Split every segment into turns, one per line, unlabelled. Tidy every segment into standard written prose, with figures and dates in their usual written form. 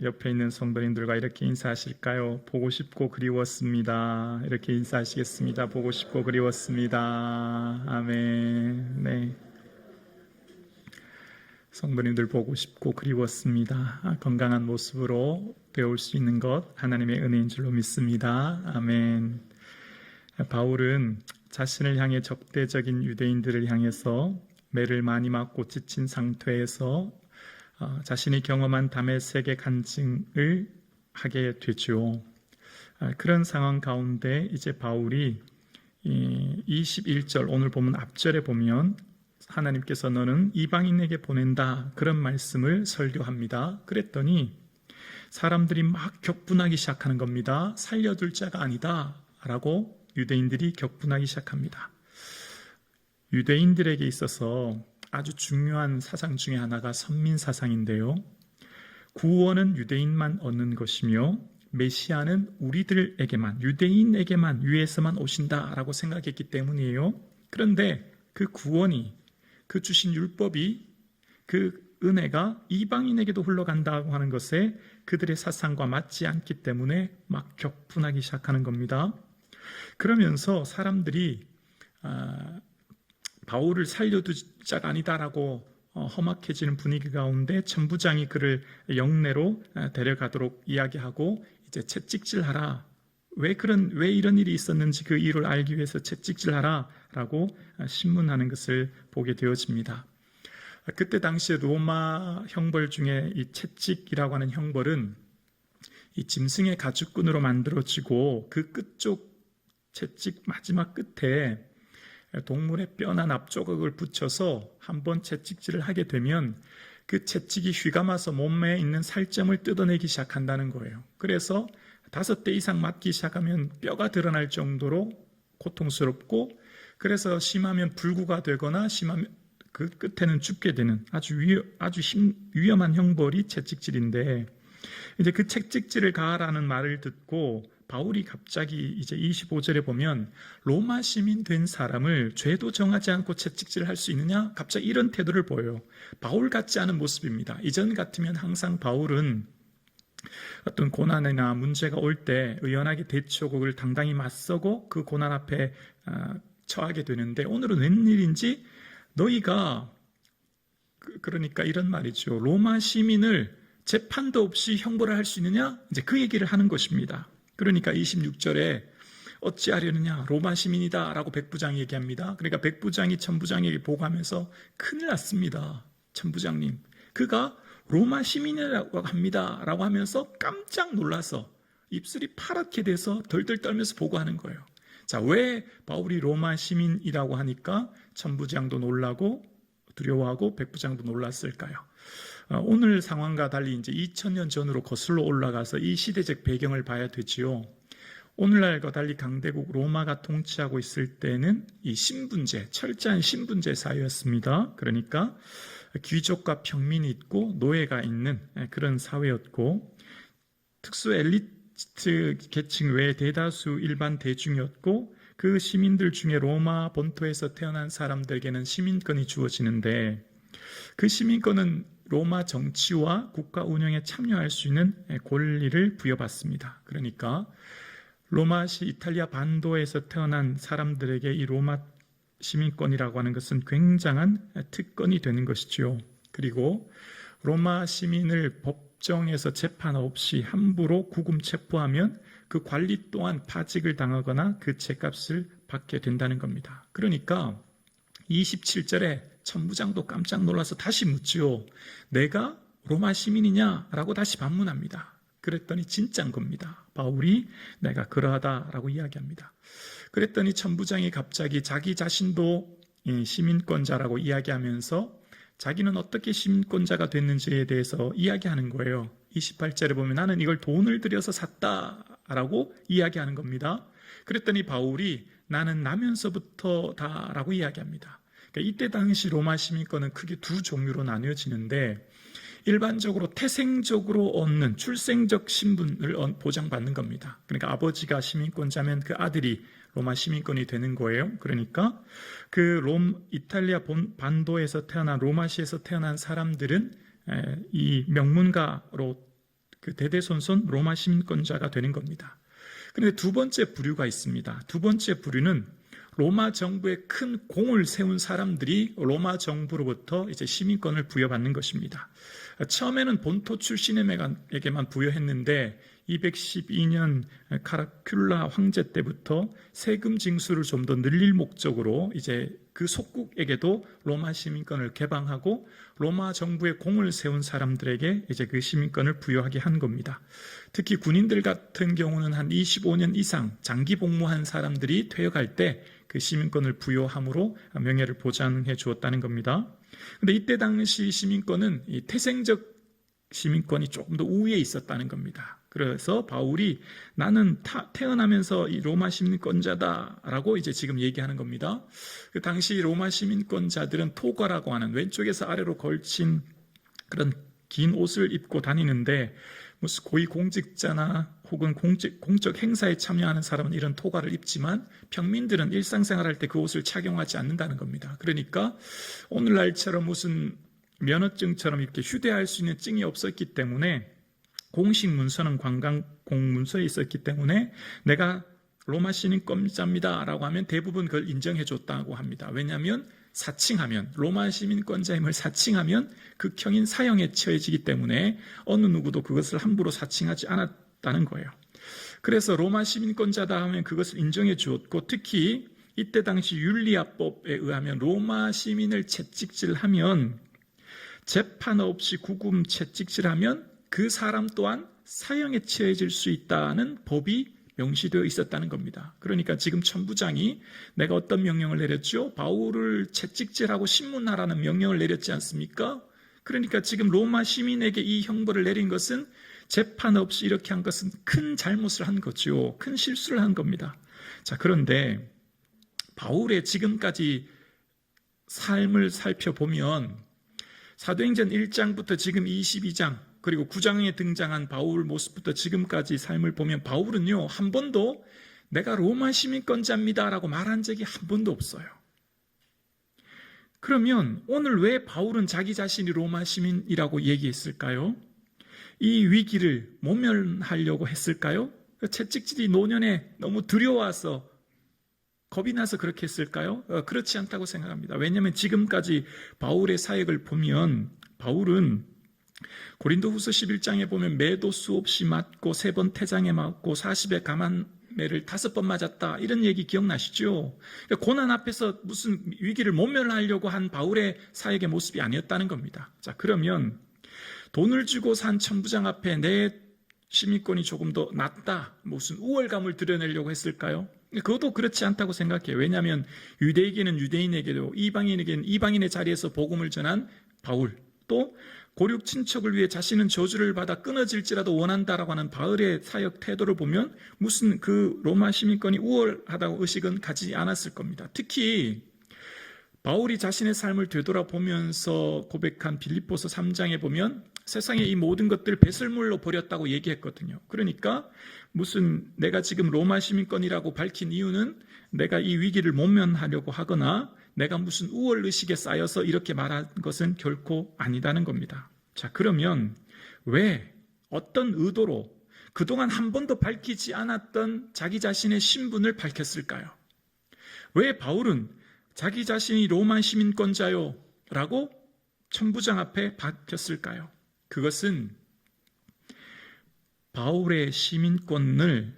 옆에 있는 성도님들과 이렇게 인사하실까요? 보고 싶고 그리웠습니다. 이렇게 인사하시겠습니다. 보고 싶고 그리웠습니다. 아멘. 네. 성도님들 보고 싶고 그리웠습니다. 건강한 모습으로 배울 수 있는 것 하나님의 은혜인 줄로 믿습니다. 아멘. 바울은 자신을 향해 적대적인 유대인들을 향해서 매를 많이 맞고 지친 상태에서 자신이 경험한 다메섹의 간증을 하게 되죠. 그런 상황 가운데 이제 바울이 21절 오늘 보면 앞절에 보면 하나님께서 너는 이방인에게 보낸다 그런 말씀을 설교합니다. 그랬더니 사람들이 막 격분하기 시작하는 겁니다. 살려둘 자가 아니다 라고 유대인들이 격분하기 시작합니다. 유대인들에게 있어서 아주 중요한 사상 중에 하나가 선민사상인데요. 구원은 유대인만 얻는 것이며 메시아는 우리들에게만, 유대인에게만, 위에서만 오신다라고 생각했기 때문이에요. 그런데 그 구원이, 그 주신 율법이, 그 은혜가 이방인에게도 흘러간다고 하는 것에 그들의 사상과 맞지 않기 때문에 막 격분하기 시작하는 겁니다. 그러면서 사람들이 바울을 살려둘 자가 아니다라고 험악해지는 분위기 가운데 천부장이 그를 영내로 데려가도록 이야기하고 이제 채찍질하라. 왜 이런 일이 있었는지 그 이유를 알기 위해서 채찍질하라라고 신문하는 것을 보게 되어집니다. 그때 당시에 로마 형벌 중에 이 채찍이라고 하는 형벌은 이 짐승의 가죽끈으로 만들어지고 그 끝쪽 채찍 마지막 끝에 동물의 뼈나 납조각을 붙여서 한번 채찍질을 하게 되면 그 채찍이 휘감아서 몸에 있는 살점을 뜯어내기 시작한다는 거예요. 그래서 5대 이상 맞기 시작하면 뼈가 드러날 정도로 고통스럽고, 그래서 심하면 불구가 되거나 심하면 그 끝에는 죽게 되는 아주 위험한 형벌이 채찍질인데, 이제 그 채찍질을 가하라는 말을 듣고 바울이 갑자기 이제 25절에 보면 로마 시민 된 사람을 죄도 정하지 않고 채찍질을 할 수 있느냐? 갑자기 이런 태도를 보여요. 바울 같지 않은 모습입니다. 이전 같으면 항상 바울은 어떤 고난이나 문제가 올 때 의연하게 대처하고 그걸 당당히 맞서고 그 고난 앞에 처하게 되는데, 오늘은 웬일인지 너희가, 그러니까 이런 말이죠. 로마 시민을 재판도 없이 형벌을 할 수 있느냐? 이제 그 얘기를 하는 것입니다. 그러니까 26절에 어찌하려느냐, 로마 시민이다 라고 백부장이 얘기합니다. 그러니까 백부장이 천부장에게 보고하면서 큰일 났습니다, 천부장님, 그가 로마 시민이라고 합니다 라고 하면서 깜짝 놀라서 입술이 파랗게 돼서 덜덜 떨면서 보고하는 거예요. 자, 왜 바울이 로마 시민이라고 하니까 천부장도 놀라고 두려워하고 백부장도 놀랐을까요? 오늘 상황과 달리 이제 2000년 전으로 거슬러 올라가서 이 시대적 배경을 봐야 되지요. 오늘날과 달리 강대국 로마가 통치하고 있을 때는 이 신분제, 철저한 신분제 사회였습니다. 그러니까 귀족과 평민이 있고 노예가 있는 그런 사회였고, 특수 엘리트 계층 외에 대다수 일반 대중이었고, 그 시민들 중에 로마 본토에서 태어난 사람들에게는 시민권이 주어지는데, 그 시민권은 로마 정치와 국가 운영에 참여할 수 있는 권리를 부여받습니다. 그러니까 로마시 이탈리아 반도에서 태어난 사람들에게 이 로마 시민권이라고 하는 것은 굉장한 특권이 되는 것이죠. 그리고 로마 시민을 법정에서 재판 없이 함부로 구금 체포하면 그 관리 또한 파직을 당하거나 그 죄값을 받게 된다는 겁니다. 그러니까 27절에 천부장도 깜짝 놀라서 다시 묻지요. 내가 로마 시민이냐? 라고 다시 반문합니다. 그랬더니 진짜인 겁니다. 바울이 내가 그러하다라고 이야기합니다. 그랬더니 천부장이 갑자기 자기 자신도 시민권자라고 이야기하면서 자기는 어떻게 시민권자가 됐는지에 대해서 이야기하는 거예요. 28절에 보면 나는 이걸 돈을 들여서 샀다라고 이야기하는 겁니다. 그랬더니 바울이 나는 나면서부터다라고 이야기합니다. 그러니까 이때 당시 로마 시민권은 크게 두 종류로 나뉘어지는데, 일반적으로 태생적으로 얻는 출생적 신분을 보장받는 겁니다. 그러니까 아버지가 시민권자면 그 아들이 로마 시민권이 되는 거예요. 그러니까 그 이탈리아 반도에서 태어난, 로마시에서 태어난 사람들은 이 명문가로 그 대대손손 로마 시민권자가 되는 겁니다. 그런데 두 번째 부류가 있습니다. 두 번째 부류는 로마 정부에 큰 공을 세운 사람들이 로마 정부로부터 이제 시민권을 부여받는 것입니다. 처음에는 본토 출신에게만 부여했는데 212년 카라큘라 황제 때부터 세금 징수를 좀 더 늘릴 목적으로 이제 그 속국에게도 로마 시민권을 개방하고 로마 정부에 공을 세운 사람들에게 이제 그 시민권을 부여하게 한 겁니다. 특히 군인들 같은 경우는 한 25년 이상 장기 복무한 사람들이 퇴역할 때 그 시민권을 부여함으로 명예를 보장해 주었다는 겁니다. 그런데 이때 당시 시민권은 이 태생적 시민권이 조금 더 우위에 있었다는 겁니다. 그래서 바울이 나는 태어나면서 이 로마 시민권자다라고 이제 지금 얘기하는 겁니다. 그 당시 로마 시민권자들은 토가라고 하는 왼쪽에서 아래로 걸친 그런 긴 옷을 입고 다니는데 무슨 고위 공직자나 혹은 공적 행사에 참여하는 사람은 이런 토가를 입지만 평민들은 일상생활할 때 그 옷을 착용하지 않는다는 겁니다. 그러니까 오늘날처럼 무슨 면허증처럼 이렇게 휴대할 수 있는 증이 없었기 때문에 공식 문서는 관광 공문서에 있었기 때문에 내가 로마 시민권자입니다 라고 하면 대부분 그걸 인정해 줬다고 합니다. 왜냐하면 사칭하면 로마 시민권자임을 사칭하면 극형인 사형에 처해지기 때문에 어느 누구도 그것을 함부로 사칭하지 않았다는 거예요. 그래서 로마 시민권자다 하면 그것을 인정해 주었고 특히 이때 당시 율리아법에 의하면 로마 시민을 채찍질하면 재판 없이 구금 채찍질하면 그 사람 또한 사형에 처해질 수 있다는 법이 명시되어 있었다는 겁니다. 그러니까 지금 천부장이 내가 어떤 명령을 내렸죠? 바울을 채찍질하고 신문하라는 명령을 내렸지 않습니까? 그러니까 지금 로마 시민에게 이 형벌을 내린 것은 재판 없이 이렇게 한 것은 큰 잘못을 한 거죠. 큰 실수를 한 겁니다. 자, 그런데 바울의 지금까지 삶을 살펴보면 사도행전 1장부터 지금 22장 그리고 9장에 등장한 바울 모습부터 지금까지 삶을 보면 바울은요 한 번도 내가 로마 시민권자입니다 라고 말한 적이 한 번도 없어요. 그러면 오늘 왜 바울은 자기 자신이 로마 시민이라고 얘기했을까요? 이 위기를 모면하려고 했을까요? 채찍질이 노년에 너무 두려워서 겁이 나서 그렇게 했을까요? 그렇지 않다고 생각합니다. 왜냐하면 지금까지 바울의 사역을 보면 바울은 고린도후서 11장에 보면 매도 수없이 맞고 3번 태장에 맞고 40에 가만매를 5번 맞았다 이런 얘기 기억나시죠? 그러니까 고난 앞에서 무슨 위기를 모면하려고 한 바울의 사역의 모습이 아니었다는 겁니다. 자, 그러면 돈을 주고 산 천부장 앞에 내 시민권이 조금 더 낫다 무슨 우월감을 드러내려고 했을까요? 그것도 그렇지 않다고 생각해요. 왜냐하면 유대에게는 유대인에게도 이방인에게는 이방인의 자리에서 복음을 전한 바울 또 고륙 친척을 위해 자신은 저주를 받아 끊어질지라도 원한다라고 하는 바울의 사역 태도를 보면 무슨 그 로마 시민권이 우월하다고 의식은 가지지 않았을 겁니다. 특히 바울이 자신의 삶을 되돌아보면서 고백한 빌립보서 3장에 보면 세상의 이 모든 것들 배설물로 버렸다고 얘기했거든요. 그러니까 무슨 내가 지금 로마 시민권이라고 밝힌 이유는 내가 이 위기를 모면하려고 하거나 내가 무슨 우월의식에 쌓여서 이렇게 말한 것은 결코 아니다는 겁니다. 자, 그러면 왜 어떤 의도로 그동안 한 번도 밝히지 않았던 자기 자신의 신분을 밝혔을까요? 왜 바울은 자기 자신이 로마 시민권자요 라고 천부장 앞에 밝혔을까요? 그것은 바울의 시민권을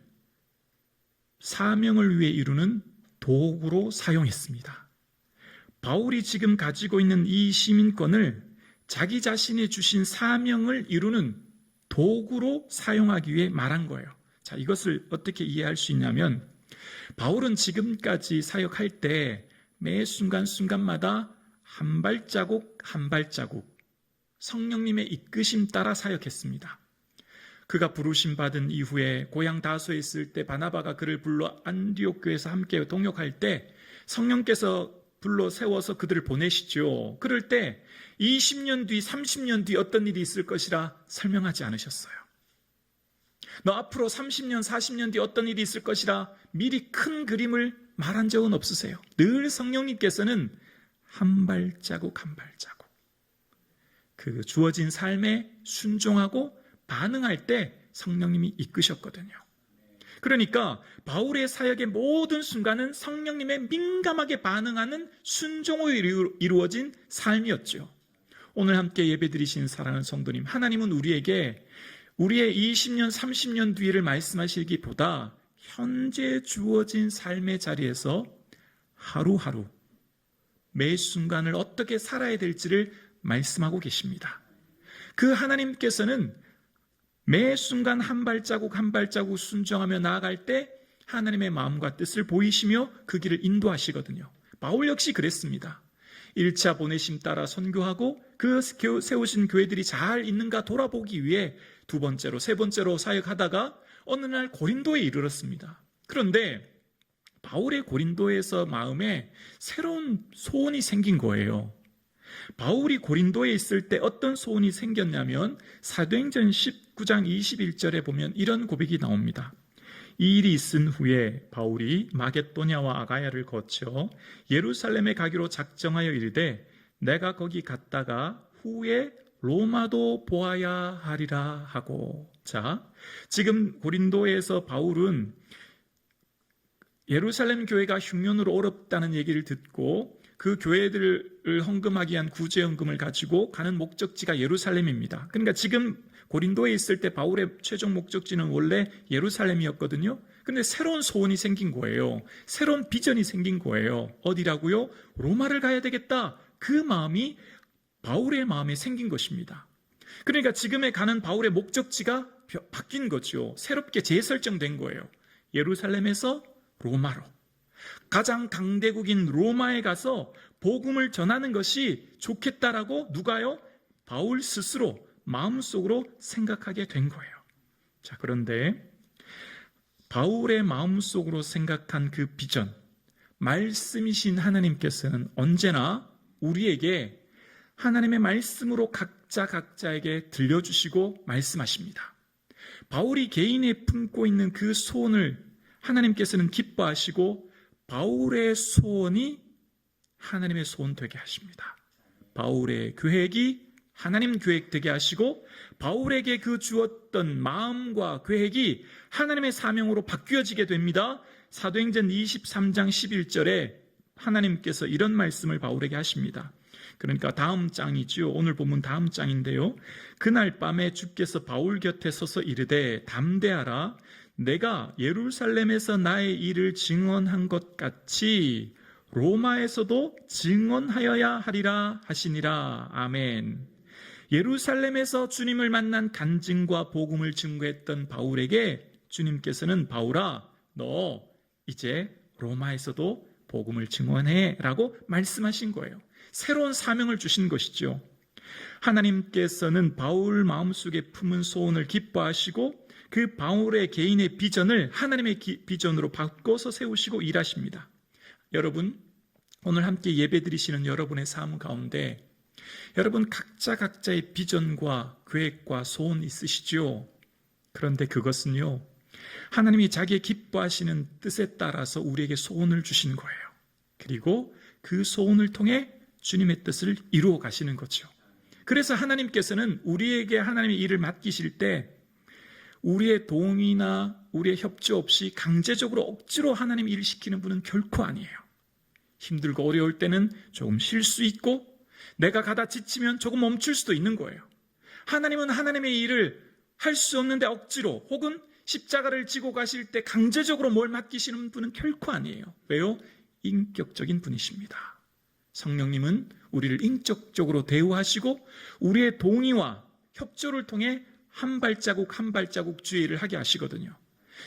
사명을 위해 이루는 도구로 사용했습니다. 바울이 지금 가지고 있는 이 시민권을 자기 자신이 주신 사명을 이루는 도구로 사용하기 위해 말한 거예요. 자, 이것을 어떻게 이해할 수 있냐면 바울은 지금까지 사역할 때 매 순간순간마다 한 발자국 한 발자국 성령님의 이끄심 따라 사역했습니다. 그가 부르심 받은 이후에 고향 다소에 있을 때 바나바가 그를 불러 안디옥 교회에서 함께 동역할 때 성령께서 불러 세워서 그들을 보내시죠. 그럴 때 20년 뒤 30년 뒤 어떤 일이 있을 것이라 설명하지 않으셨어요. 너 앞으로 30년 40년 뒤 어떤 일이 있을 것이라 미리 큰 그림을 말한 적은 없으세요. 늘 성령님께서는 한 발자국 한 발자국 그 주어진 삶에 순종하고 반응할 때 성령님이 이끄셨거든요. 그러니까 바울의 사역의 모든 순간은 성령님의 민감하게 반응하는 순종으로 이루어진 삶이었죠. 오늘 함께 예배드리신 사랑하는 성도님, 하나님은 우리에게 우리의 20년, 30년 뒤를 말씀하시기보다 현재 주어진 삶의 자리에서 하루하루 매 순간을 어떻게 살아야 될지를 말씀하고 계십니다. 그 하나님께서는 매 순간 한 발자국 한 발자국 순종하며 나아갈 때 하나님의 마음과 뜻을 보이시며 그 길을 인도하시거든요. 바울 역시 그랬습니다. 1차 보내심 따라 선교하고 그 세우신 교회들이 잘 있는가 돌아보기 위해 두 번째로 세 번째로 사역하다가 어느 날 고린도에 이르렀습니다. 그런데 바울의 고린도에서 마음에 새로운 소원이 생긴 거예요. 바울이 고린도에 있을 때 어떤 소원이 생겼냐면 사도행전 19장 21절에 보면 이런 고백이 나옵니다. 이 일이 있은 후에 바울이 마게도냐와 아가야를 거쳐 예루살렘에 가기로 작정하여 이르되 내가 거기 갔다가 후에 로마도 보아야 하리라 하고. 자, 지금 고린도에서 바울은 예루살렘 교회가 흉년으로 어렵다는 얘기를 듣고 그 교회들을 헌금하기 위한 구제헌금을 가지고 가는 목적지가 예루살렘입니다. 그러니까 지금 고린도에 있을 때 바울의 최종 목적지는 원래 예루살렘이었거든요. 그런데 새로운 소원이 생긴 거예요. 새로운 비전이 생긴 거예요. 어디라고요? 로마를 가야 되겠다. 그 마음이 바울의 마음에 생긴 것입니다. 그러니까 지금에 가는 바울의 목적지가 바뀐 거죠. 새롭게 재설정된 거예요. 예루살렘에서 로마로. 가장 강대국인 로마에 가서 복음을 전하는 것이 좋겠다라고 누가요? 바울 스스로 마음속으로 생각하게 된 거예요. 자, 그런데 바울의 마음속으로 생각한 그 비전, 말씀이신 하나님께서는 언제나 우리에게 하나님의 말씀으로 각자에게 들려주시고 말씀하십니다. 바울이 개인에 품고 있는 그 소원을 하나님께서는 기뻐하시고 바울의 소원이 하나님의 소원 되게 하십니다. 바울의 계획이 하나님 계획 되게 하시고 바울에게 그 주었던 마음과 계획이 하나님의 사명으로 바뀌어지게 됩니다. 사도행전 23장 11절에 하나님께서 이런 말씀을 바울에게 하십니다. 그러니까 다음 장이지요. 오늘 본문 다음 장인데요. 그날 밤에 주께서 바울 곁에 서서 이르되 담대하라. 내가 예루살렘에서 나의 일을 증언한 것 같이 로마에서도 증언하여야 하리라 하시니라. 아멘. 예루살렘에서 주님을 만난 간증과 복음을 증거했던 바울에게 주님께서는 바울아, 너 이제 로마에서도 복음을 증언해 라고 말씀하신 거예요. 새로운 사명을 주신 것이죠. 하나님께서는 바울 마음속에 품은 소원을 기뻐하시고 그 바울의 개인의 비전을 하나님의 비전으로 바꿔서 세우시고 일하십니다. 여러분, 오늘 함께 예배드리시는 여러분의 삶 가운데 여러분 각자의 비전과 계획과 소원 있으시죠? 그런데 그것은요, 하나님이 자기의 기뻐하시는 뜻에 따라서 우리에게 소원을 주신 거예요. 그리고 그 소원을 통해 주님의 뜻을 이루어 가시는 거죠. 그래서 하나님께서는 우리에게 하나님의 일을 맡기실 때 우리의 동의나 우리의 협조 없이 강제적으로 억지로 하나님 일을 시키는 분은 결코 아니에요. 힘들고 어려울 때는 조금 쉴 수 있고 내가 가다 지치면 조금 멈출 수도 있는 거예요. 하나님은 하나님의 일을 할 수 없는데 억지로 혹은 십자가를 지고 가실 때 강제적으로 뭘 맡기시는 분은 결코 아니에요. 왜요? 인격적인 분이십니다. 성령님은 우리를 인격적으로 대우하시고 우리의 동의와 협조를 통해 한 발자국 한 발자국 주의 일을 하게 하시거든요.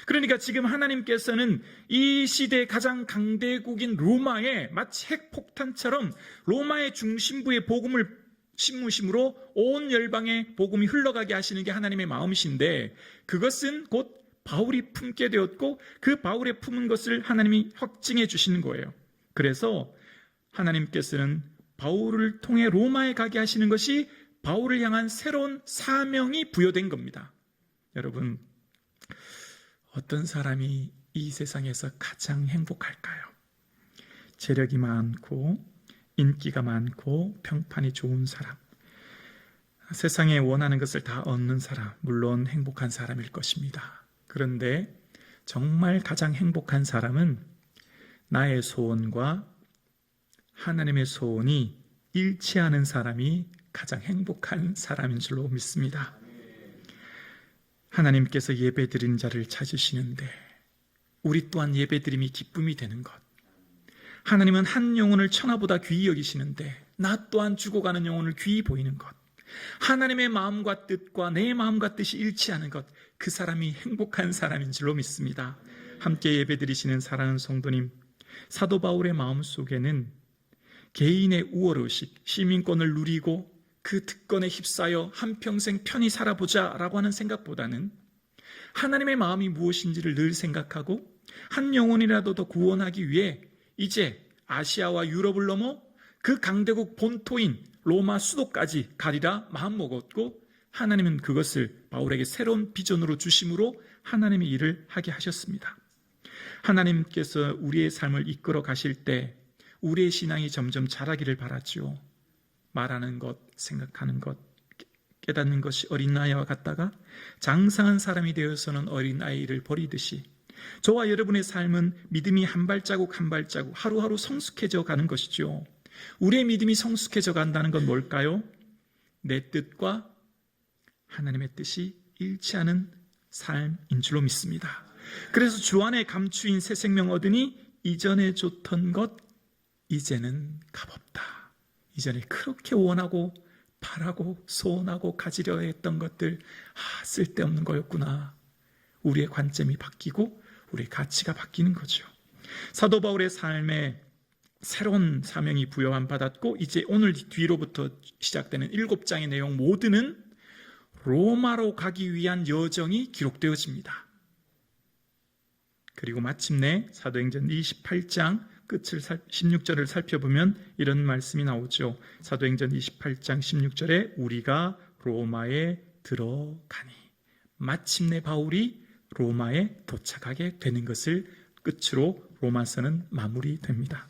그러니까 지금 하나님께서는 이 시대의 가장 강대국인 로마에 마치 핵폭탄처럼 로마의 중심부에 복음을 심으심으로 온 열방에 복음이 흘러가게 하시는 게 하나님의 마음이신데 그것은 곧 바울이 품게 되었고 그 바울의 품은 것을 하나님이 확증해 주시는 거예요. 그래서 하나님께서는 바울을 통해 로마에 가게 하시는 것이 바울을 향한 새로운 사명이 부여된 겁니다. 여러분, 어떤 사람이 이 세상에서 가장 행복할까요? 재력이 많고 인기가 많고 평판이 좋은 사람. 세상에 원하는 것을 다 얻는 사람, 물론 행복한 사람일 것입니다. 그런데 정말 가장 행복한 사람은 나의 소원과 하나님의 소원이 일치하는 사람이 가장 행복한 사람인 줄로 믿습니다. 하나님께서 예배드리는 자를 찾으시는데 우리 또한 예배드림이 기쁨이 되는 것, 하나님은 한 영혼을 천하보다 귀히 여기시는데 나 또한 죽어가는 영혼을 귀히 보이는 것, 하나님의 마음과 뜻과 내 마음과 뜻이 일치하는 것, 그 사람이 행복한 사람인 줄로 믿습니다. 함께 예배드리시는 사랑하는 성도님, 사도 바울의 마음속에는 개인의 우월의식, 시민권을 누리고 그 특권에 휩싸여 한평생 편히 살아보자 라고 하는 생각보다는 하나님의 마음이 무엇인지를 늘 생각하고 한 영혼이라도 더 구원하기 위해 이제 아시아와 유럽을 넘어 그 강대국 본토인 로마 수도까지 가리라 마음먹었고, 하나님은 그것을 바울에게 새로운 비전으로 주심으로 하나님의 일을 하게 하셨습니다. 하나님께서 우리의 삶을 이끌어 가실 때 우리의 신앙이 점점 자라기를 바라지요. 말하는 것, 생각하는 것, 깨닫는 것이 어린아이와 같다가 장성한 사람이 되어서는 어린아이를 버리듯이 저와 여러분의 삶은 믿음이 한 발자국 한 발자국 하루하루 성숙해져 가는 것이죠. 우리의 믿음이 성숙해져 간다는 건 뭘까요? 내 뜻과 하나님의 뜻이 일치하는 삶인 줄로 믿습니다. 그래서 주 안에 감추인 새 생명 얻으니 이전에 좋던 것 이제는 값없다. 이전에 그렇게 원하고 바라고 소원하고 가지려 했던 것들, 쓸데없는 거였구나. 우리의 관점이 바뀌고 우리의 가치가 바뀌는 거죠. 사도 바울의 삶에 새로운 사명이 부여함 받았고, 이제 오늘 뒤로부터 시작되는 7장의 내용 모두는 로마로 가기 위한 여정이 기록되어집니다. 그리고 마침내 사도행전 28장 끝을 16절을 살펴보면 이런 말씀이 나오죠. 사도행전 28장 16절에 우리가 로마에 들어가니, 마침내 바울이 로마에 도착하게 되는 것을 끝으로 로마서는 마무리됩니다.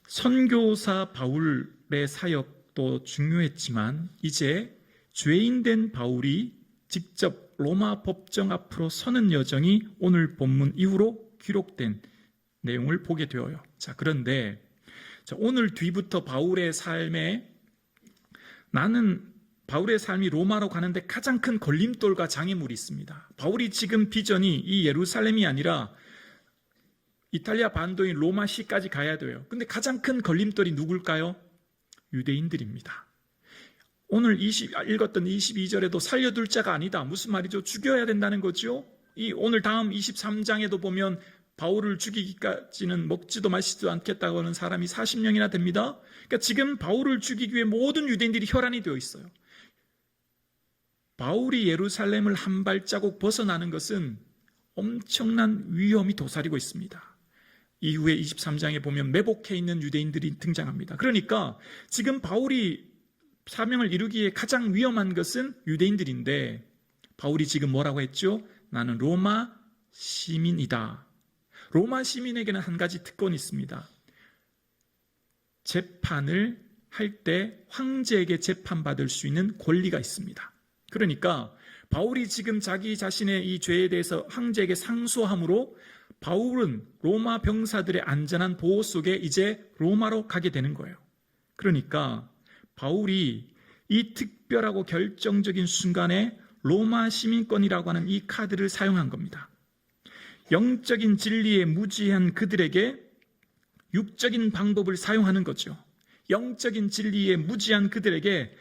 선교사 바울의 사역도 중요했지만 이제 죄인된 바울이 직접 로마 법정 앞으로 서는 여정이 오늘 본문 이후로 기록된 내용을 보게 되어요. 그런데 오늘 뒤부터 바울의 삶에, 나는 바울의 삶이 로마로 가는데 가장 큰 걸림돌과 장애물이 있습니다. 바울이 지금 비전이 이 예루살렘이 아니라 이탈리아 반도인 로마시까지 가야 돼요. 근데 가장 큰 걸림돌이 누굴까요? 유대인들입니다. 오늘 읽었던 22절에도 살려둘 자가 아니다. 무슨 말이죠? 죽여야 된다는 거죠. 오늘 다음 23장에도 보면 바울을 죽이기까지는 먹지도 마시지도 않겠다고 하는 사람이 40명이나 됩니다. 그러니까 지금 바울을 죽이기 위해 모든 유대인들이 혈안이 되어 있어요. 바울이 예루살렘을 한 발자국 벗어나는 것은 엄청난 위험이 도사리고 있습니다. 이후에 23장에 보면 매복해 있는 유대인들이 등장합니다. 그러니까 지금 바울이 사명을 이루기에 가장 위험한 것은 유대인들인데, 바울이 지금 뭐라고 했죠? 나는 로마 시민이다. 로마 시민에게는 한 가지 특권이 있습니다. 재판을 할 때 황제에게 재판받을 수 있는 권리가 있습니다. 그러니까 바울이 지금 자기 자신의 이 죄에 대해서 황제에게 상소함으로 바울은 로마 병사들의 안전한 보호 속에 이제 로마로 가게 되는 거예요. 그러니까 바울이 이 특별하고 결정적인 순간에 로마 시민권이라고 하는 이 카드를 사용한 겁니다. 영적인 진리에 무지한 그들에게 육적인 방법을 사용하는 거죠. 영적인 진리에 무지한 그들에게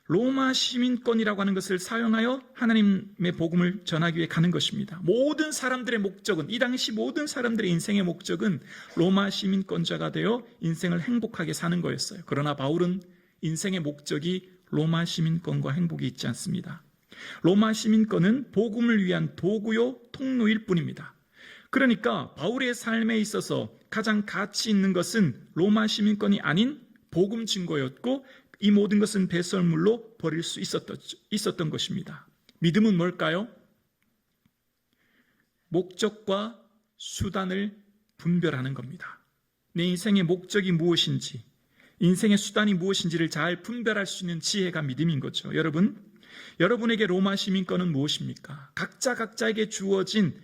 로마 시민권이라고 하는 것을 사용하여 하나님의 복음을 전하기 위해 가는 것입니다. 모든 사람들의 목적은, 이 당시 모든 사람들의 인생의 목적은 로마 시민권자가 되어 인생을 행복하게 사는 거였어요. 그러나 바울은 인생의 목적이 로마 시민권과 행복이 있지 않습니다. 로마 시민권은 복음을 위한 도구요 통로일 뿐입니다. 그러니까 바울의 삶에 있어서 가장 가치 있는 것은 로마 시민권이 아닌 복음 증거였고, 이 모든 것은 배설물로 버릴 수 있었던 것입니다. 믿음은 뭘까요? 목적과 수단을 분별하는 겁니다. 내 인생의 목적이 무엇인지, 인생의 수단이 무엇인지를 잘 분별할 수 있는 지혜가 믿음인 거죠. 여러분에게 로마 시민권은 무엇입니까? 각자에게 주어진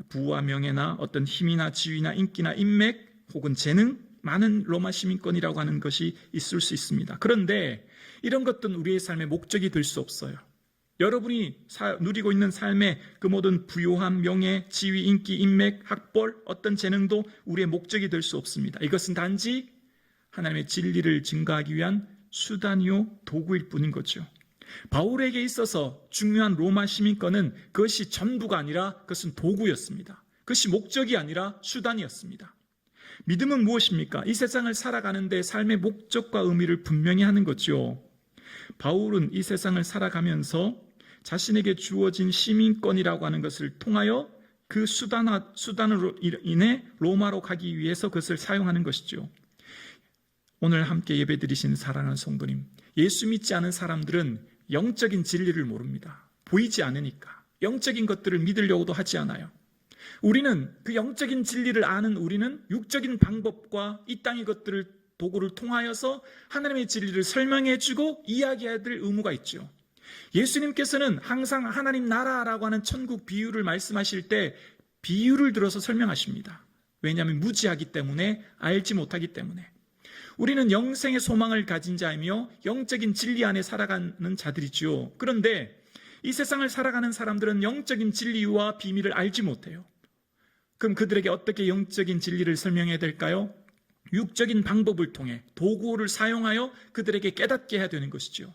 부와 명예나 어떤 힘이나 지위나 인기나 인맥 혹은 재능, 많은 로마 시민권이라고 하는 것이 있을 수 있습니다. 그런데 이런 것들은 우리의 삶의 목적이 될 수 없어요. 여러분이 누리고 있는 삶의 그 모든 부요함, 명예, 지위, 인기, 인맥, 학벌, 어떤 재능도 우리의 목적이 될 수 없습니다. 이것은 단지 하나님의 진리를 증거하기 위한 수단이요 도구일 뿐인 거죠. 바울에게 있어서 중요한 로마 시민권은 그것이 전부가 아니라 그것은 도구였습니다. 그것이 목적이 아니라 수단이었습니다. 믿음은 무엇입니까? 이 세상을 살아가는데 삶의 목적과 의미를 분명히 하는 거죠. 바울은 이 세상을 살아가면서 자신에게 주어진 시민권이라고 하는 것을 통하여 그 수단으로 인해 로마로 가기 위해서 그것을 사용하는 것이죠. 오늘 함께 예배드리시는 사랑하는 성도님, 예수 믿지 않은 사람들은 영적인 진리를 모릅니다. 보이지 않으니까 영적인 것들을 믿으려고도 하지 않아요. 우리는 그 영적인 진리를 아는 우리는 육적인 방법과 이 땅의 것들을 도구를 통하여서 하나님의 진리를 설명해주고 이야기해야 될 의무가 있죠. 예수님께서는 항상 하나님 나라라고 하는 천국 비유를 말씀하실 때 비유를 들어서 설명하십니다. 왜냐하면 무지하기 때문에, 알지 못하기 때문에. 우리는 영생의 소망을 가진 자이며 영적인 진리 안에 살아가는 자들이지요. 그런데 이 세상을 살아가는 사람들은 영적인 진리와 비밀을 알지 못해요. 그럼 그들에게 어떻게 영적인 진리를 설명해야 될까요? 육적인 방법을 통해 도구를 사용하여 그들에게 깨닫게 해야 되는 것이죠.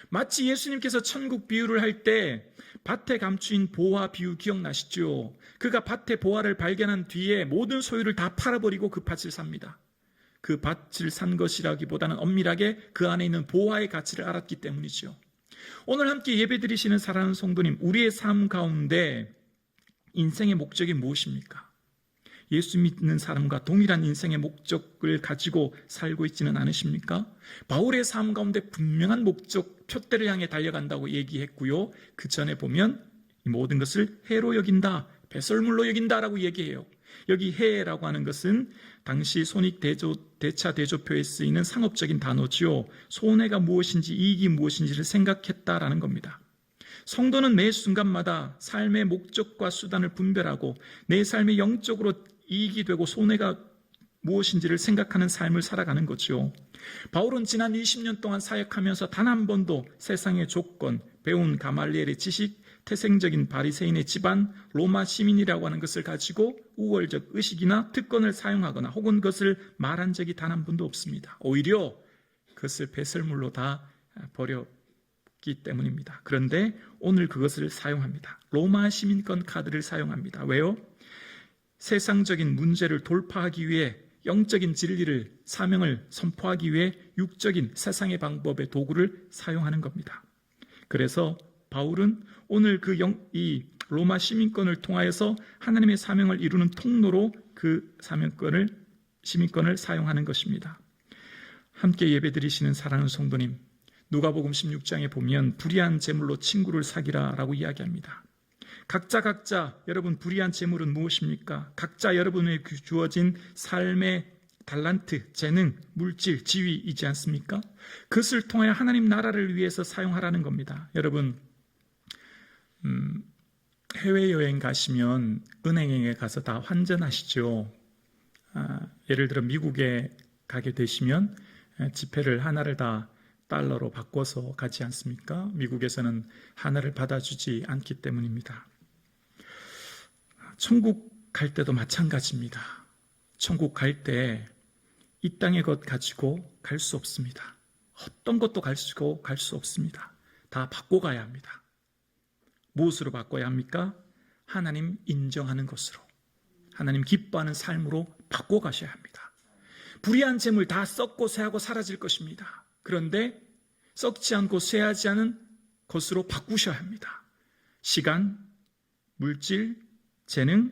마치 예수님께서 천국 비유를 할 때 밭에 감추인 보화 비유 기억나시죠? 그가 밭에 보화를 발견한 뒤에 모든 소유를 다 팔아버리고 그 밭을 삽니다. 그 밭을 산 것이라기보다는 엄밀하게 그 안에 있는 보화의 가치를 알았기 때문이죠. 오늘 함께 예배드리시는 사랑하는 성도님, 우리의 삶 가운데 인생의 목적이 무엇입니까? 예수 믿는 사람과 동일한 인생의 목적을 가지고 살고 있지는 않으십니까? 바울의 삶 가운데 분명한 목적, 표대를 향해 달려간다고 얘기했고요. 그 전에 보면 이 모든 것을 해로 여긴다, 배설물로 여긴다라고 얘기해요. 여기 해라고 하는 것은 당시 손익 대차 대조표에 쓰이는 상업적인 단어지요. 손해가 무엇인지 이익이 무엇인지를 생각했다라는 겁니다. 성도는 매 순간마다 삶의 목적과 수단을 분별하고 내 삶의 영적으로 이익이 되고 손해가 무엇인지를 생각하는 삶을 살아가는 거죠. 바울은 지난 20년 동안 사역하면서 단 한 번도 세상의 조건, 배운 가말리엘의 지식, 태생적인 바리새인의 집안, 로마 시민이라고 하는 것을 가지고 우월적 의식이나 특권을 사용하거나 혹은 그것을 말한 적이 단 한 번도 없습니다. 오히려 그것을 배설물로 다 버렸기 때문입니다. 그런데 오늘 그것을 사용합니다. 로마 시민권 카드를 사용합니다. 왜요? 세상적인 문제를 돌파하기 위해 영적인 진리를, 사명을 선포하기 위해 육적인 세상의 방법의 도구를 사용하는 겁니다. 그래서 바울은 오늘 이 로마 시민권을 통하여서 하나님의 사명을 이루는 통로로 그 시민권을 사용하는 것입니다. 함께 예배드리시는 사랑하는 성도님, 누가복음 16장에 보면 불의한 재물로 친구를 사귀라라고 이야기합니다. 각자 여러분 불의한 재물은 무엇입니까? 각자 여러분에게 주어진 삶의 달란트, 재능, 물질, 지위이지 않습니까? 그것을 통하여 하나님 나라를 위해서 사용하라는 겁니다. 여러분 해외여행 가시면 은행에 가서 다 환전하시죠. 예를 들어 미국에 가게 되시면 지폐를 하나를 다 달러로 바꿔서 가지 않습니까? 미국에서는 하나를 받아주지 않기 때문입니다. 천국 갈 때도 마찬가지입니다. 천국 갈 때 이 땅의 것 가지고 갈 수 없습니다. 어떤 것도 가지고 갈 수 없습니다. 다 바꿔 가야 합니다. 무엇으로 바꿔야 합니까? 하나님 인정하는 것으로, 하나님 기뻐하는 삶으로 바꿔 가셔야 합니다. 불의한 재물 다 썩고 쇠하고 사라질 것입니다. 그런데 썩지 않고 쇠하지 않은 것으로 바꾸셔야 합니다. 시간, 물질, 재능,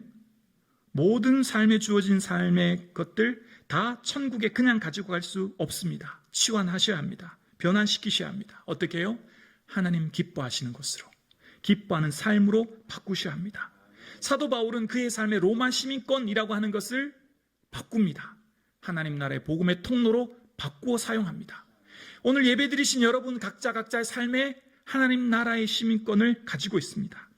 모든 삶에 주어진 삶의 것들 다 천국에 그냥 가지고 갈 수 없습니다. 치환하셔야 합니다. 변환시키셔야 합니다. 어떻게 해요? 하나님 기뻐하시는 것으로, 기뻐하는 삶으로 바꾸셔야 합니다. 사도 바울은 그의 삶의 로마 시민권이라고 하는 것을 바꿉니다. 하나님 나라의 복음의 통로로 바꾸어 사용합니다. 오늘 예배드리신 여러분 각자의 삶에 하나님 나라의 시민권을 가지고 있습니다.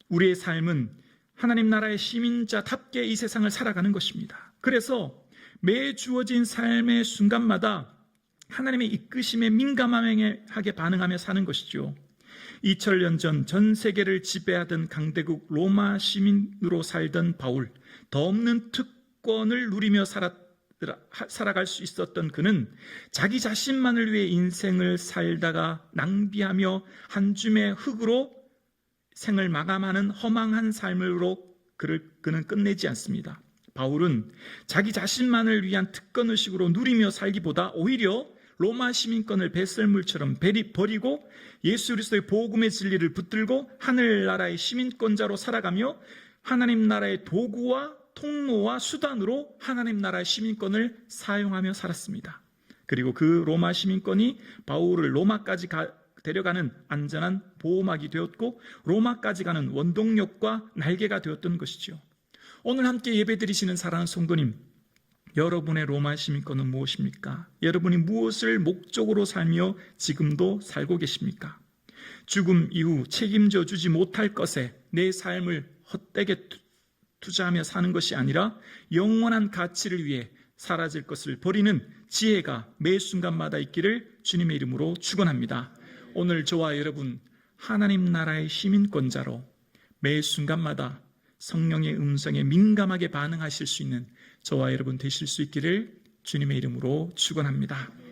우리의 삶은 하나님 나라의 시민자답게 이 세상을 살아가는 것입니다. 그래서 매 주어진 삶의 순간마다 하나님의 이끄심에 민감하게 반응하며 사는 것이죠. 2000년 전 전 세계를 지배하던 강대국 로마 시민으로 살던 바울, 더 없는 특권을 누리며 살아갈 수 있었던 그는 자기 자신만을 위해 인생을 살다가 낭비하며 한 줌의 흙으로 생을 마감하는 허망한 삶으로 그는 끝내지 않습니다. 바울은 자기 자신만을 위한 특권의식으로 누리며 살기보다 오히려 로마 시민권을 배설물처럼 버리고 예수 그리스도의 복음의 진리를 붙들고 하늘나라의 시민권자로 살아가며 하나님 나라의 도구와 통로와 수단으로 하나님 나라의 시민권을 사용하며 살았습니다. 그리고 그 로마 시민권이 바울을 로마까지 데려가는 안전한 보호막이 되었고 로마까지 가는 원동력과 날개가 되었던 것이죠. 오늘 함께 예배드리시는 사랑하는 성도님, 여러분의 로마 시민권은 무엇입니까? 여러분이 무엇을 목적으로 살며 지금도 살고 계십니까? 죽음 이후 책임져 주지 못할 것에 내 삶을 헛되게 투자하며 사는 것이 아니라 영원한 가치를 위해 사라질 것을 버리는 지혜가 매 순간마다 있기를 주님의 이름으로 축원합니다. 오늘 저와 여러분 하나님 나라의 시민권자로 매 순간마다 성령의 음성에 민감하게 반응하실 수 있는 저와 여러분 되실 수 있기를 주님의 이름으로 축원합니다.